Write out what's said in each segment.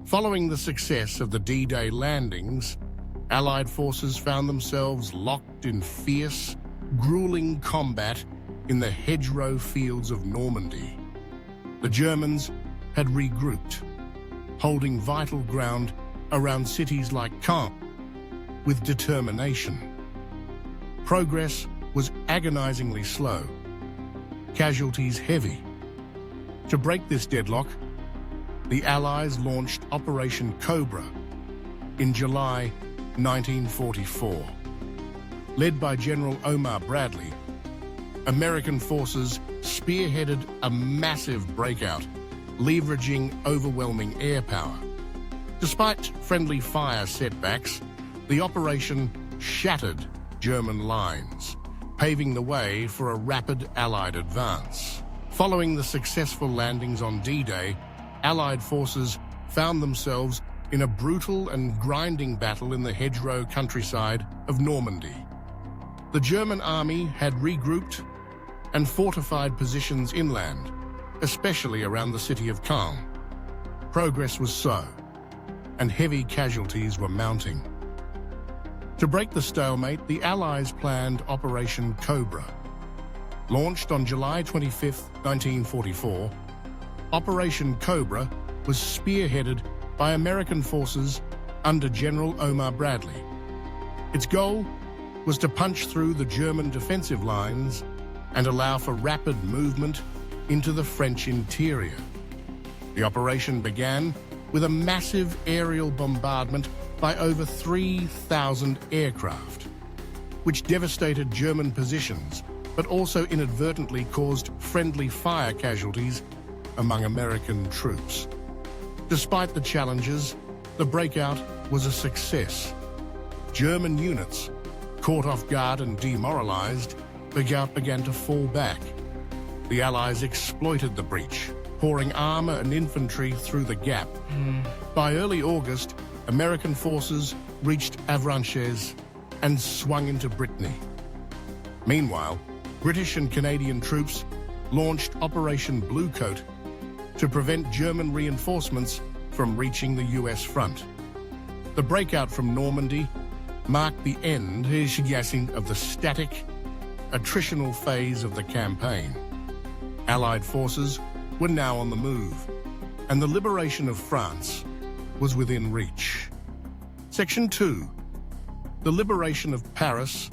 Following the success of the D-Day landings, Allied forces found themselves locked in fierce, grueling combat in the hedgerow fields of Normandy. The Germans had regrouped, holding vital ground around cities like Caen with determination. Progress was agonizingly slow, casualties heavy. To break this deadlock, the Allies launched Operation Cobra in July 1944. Led by General Omar Bradley, American forces spearheaded a massive breakout, leveraging overwhelming air power. Despite friendly fire setbacks, the operation shattered German lines, paving the way for a rapid Allied advance. Following the successful landings on D-Day, Allied forces found themselves in a brutal and grinding battle in the hedgerow countryside of Normandy. The German army had regrouped and fortified positions inland, especially around the city of Caen. Progress was slow, and heavy casualties were mounting. To break the stalemate, the Allies planned Operation Cobra. Launched on July 25, 1944, Operation Cobra was spearheaded by American forces under General Omar Bradley. Its goal was to punch through the German defensive lines and allow for rapid movement into the French interior. The operation began with a massive aerial bombardment by over 3,000 aircraft, which devastated German positions, but also inadvertently caused friendly fire casualties among American troops. Despite the challenges, the breakout was a success. German units, caught off guard and demoralized, began to fall back. The Allies exploited the breach, pouring armor and infantry through the gap. By early August, American forces reached Avranches and swung into Brittany. Meanwhile, British and Canadian troops launched Operation Bluecoat to prevent German reinforcements from reaching the US front. The breakout from Normandy marked the end of the static, attritional phase of the campaign. Allied forces were now on the move, and the liberation of France was within reach. Section 2. The liberation of Paris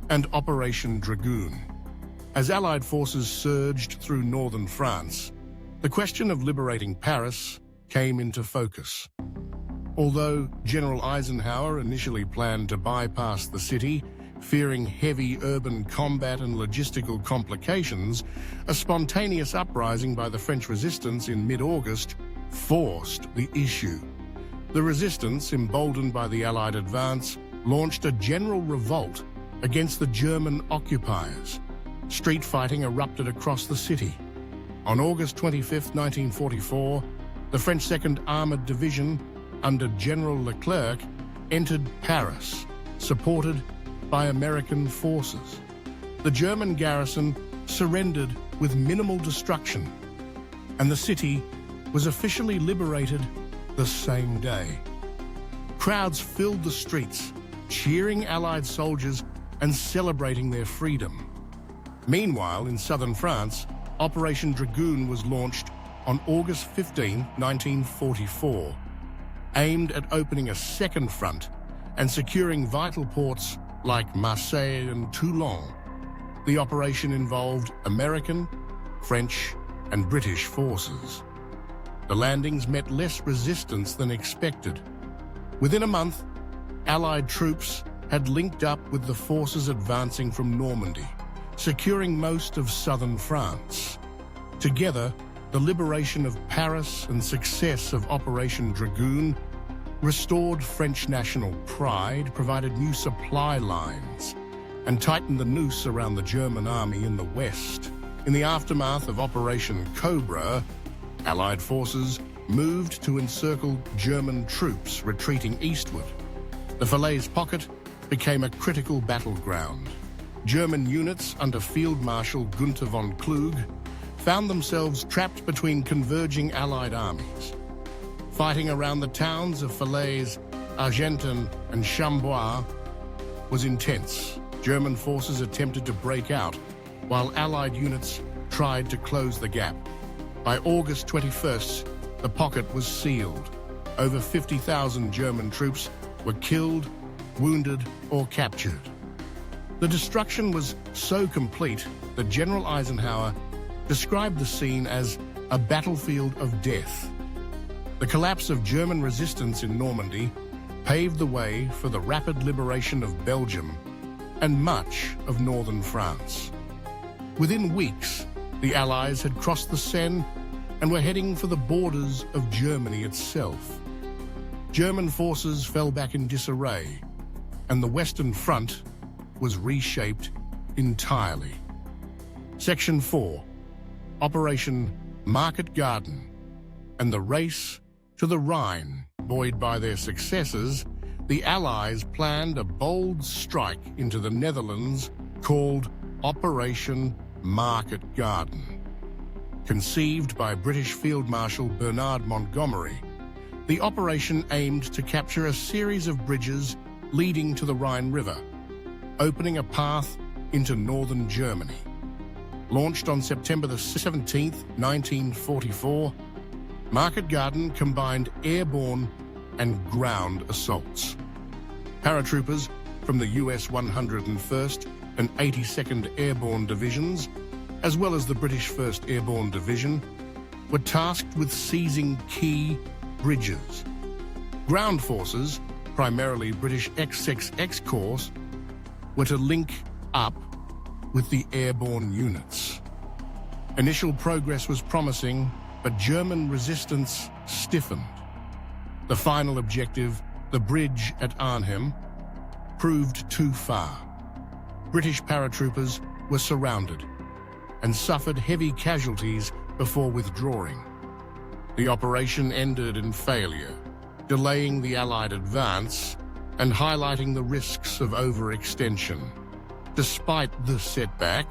and Operation Dragoon. As Allied forces surged through northern France, the question of liberating Paris came into focus. Although General Eisenhower initially planned to bypass the city, fearing heavy urban combat and logistical complications, a spontaneous uprising by the French resistance in mid-August forced the issue. The resistance, emboldened by the Allied advance, launched a general revolt against the German occupiers. Street fighting erupted across the city. On August 25, 1944, the French 2nd Armored Division, under General Leclerc, entered Paris, supported by American forces. The German garrison surrendered with minimal destruction, and the city was officially liberated the same day. Crowds filled the streets, cheering Allied soldiers and celebrating their freedom. Meanwhile, in southern France, Operation Dragoon was launched on August 15, 1944, aimed at opening a second front and securing vital ports like Marseille and Toulon. The operation involved American, French, and British forces. The landings met less resistance than expected. Within a month, Allied troops had linked up with the forces advancing from Normandy, securing most of southern France. Together, the liberation of Paris and success of Operation Dragoon restored French national pride, provided new supply lines, and tightened the noose around the German army in the west. In the aftermath of Operation Cobra, Allied forces moved to encircle German troops retreating eastward. The Falaise Pocket became a critical battleground. German units under Field Marshal Günther von Kluge found themselves trapped between converging Allied armies. Fighting around the towns of Falaise, Argentan, and Chambois was intense. German forces attempted to break out, while Allied units tried to close the gap. By August 21st, the pocket was sealed. Over 50,000 German troops were killed, wounded, or captured. The destruction was so complete that General Eisenhower described the scene as a battlefield of death. The collapse of German resistance in Normandy paved the way for the rapid liberation of Belgium and much of northern France. Within weeks, the Allies had crossed the Seine and were heading for the borders of Germany itself. German forces fell back in disarray, and the Western Front was reshaped entirely. Section 4, Operation Market Garden, and the race to the Rhine. Buoyed by their successes, the Allies planned a bold strike into the Netherlands called Operation Market Garden. Conceived by British Field Marshal Bernard Montgomery, the operation aimed to capture a series of bridges leading to the Rhine River, opening a path into northern Germany. Launched on September the 17th, 1944, Market Garden combined airborne and ground assaults. Paratroopers from the US 101st and 82nd Airborne Divisions, as well as the British 1st Airborne Division, were tasked with seizing key bridges. Ground forces, primarily British XXX Corps, were to link up with the airborne units. Initial progress was promising, but German resistance stiffened. The final objective, the bridge at Arnhem, proved too far. British paratroopers were surrounded and suffered heavy casualties before withdrawing. The operation ended in failure, delaying the Allied advance and highlighting the risks of overextension. Despite the setback,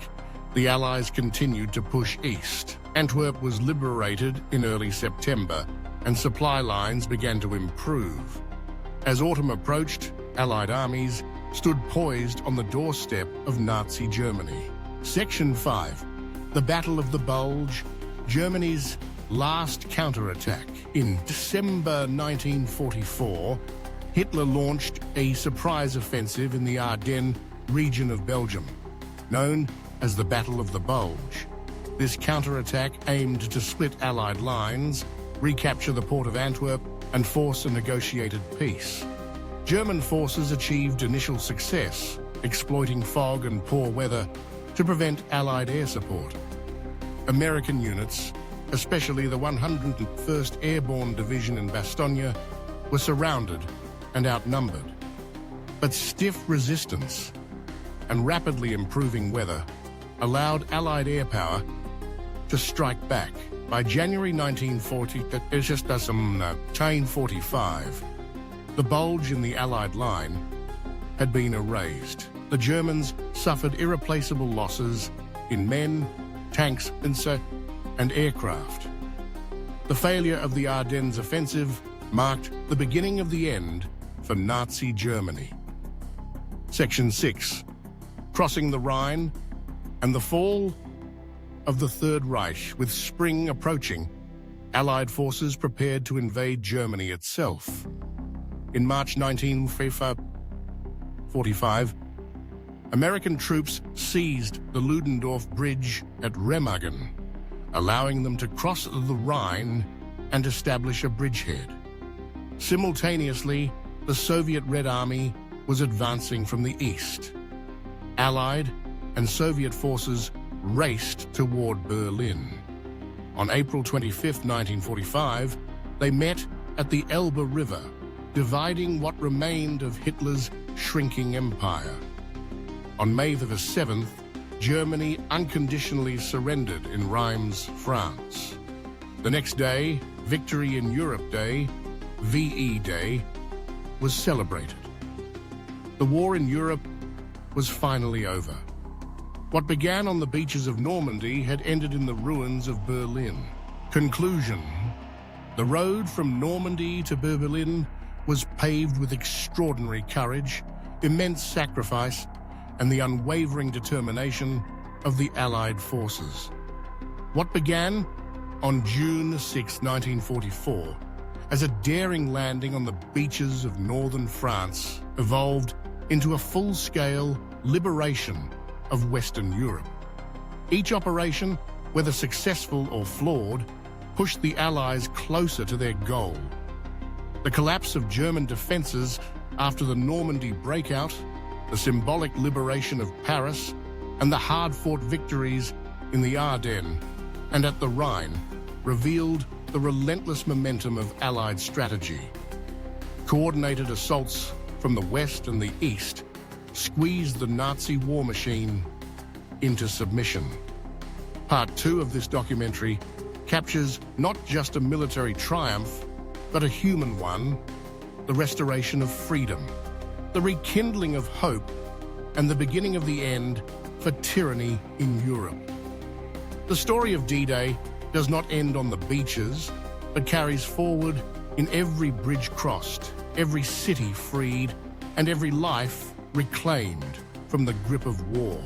the Allies continued to push east. Antwerp was liberated in early September, and supply lines began to improve. As autumn approached, Allied armies stood poised on the doorstep of Nazi Germany. Section 5, the Battle of the Bulge, Germany's last counterattack. In December 1944, Hitler launched a surprise offensive in the Ardennes region of Belgium, known as the Battle of the Bulge. This counterattack aimed to split Allied lines, recapture the port of Antwerp, and force a negotiated peace. German forces achieved initial success, exploiting fog and poor weather to prevent Allied air support. American units, especially the 101st Airborne Division in Bastogne, were surrounded and outnumbered. But stiff resistance and rapidly improving weather allowed Allied air power to strike back. By January 1945, the bulge in the Allied line had been erased. The Germans suffered irreplaceable losses in men, tanks, and aircraft. The failure of the Ardennes offensive marked the beginning of the end for Nazi Germany. Section 6, Crossing the Rhine and the fall of the Third Reich. With spring approaching, Allied forces prepared to invade Germany itself. In March 1945, American troops seized the Ludendorff Bridge at Remagen, allowing them to cross the Rhine and establish a bridgehead. Simultaneously, the Soviet Red Army was advancing from the east. Allied and Soviet forces raced toward Berlin. On April 25, 1945, they met at the Elbe River, dividing what remained of Hitler's shrinking empire. On May the 7th, Germany unconditionally surrendered in Reims, France. The next day, Victory in Europe Day, VE Day, was celebrated. The war in Europe was finally over. What began on the beaches of Normandy had ended in the ruins of Berlin. Conclusion: The road from Normandy to Berlin was paved with extraordinary courage, immense sacrifice, and the unwavering determination of the Allied forces. What began on June 6, 1944, as a daring landing on the beaches of northern France evolved into a full-scale liberation of Western Europe. Each operation, whether successful or flawed, pushed the Allies closer to their goal. The collapse of German defences after the Normandy breakout, the symbolic liberation of Paris, and the hard-fought victories in the Ardennes and at the Rhine revealed the relentless momentum of Allied strategy. Coordinated assaults from the west and the east squeezed the Nazi war machine into submission. Part 2 of this documentary captures not just a military triumph, but a human one, the restoration of freedom, the rekindling of hope, and the beginning of the end for tyranny in Europe. The story of D-Day does not end on the beaches, but carries forward in every bridge crossed, every city freed, and every life reclaimed from the grip of war.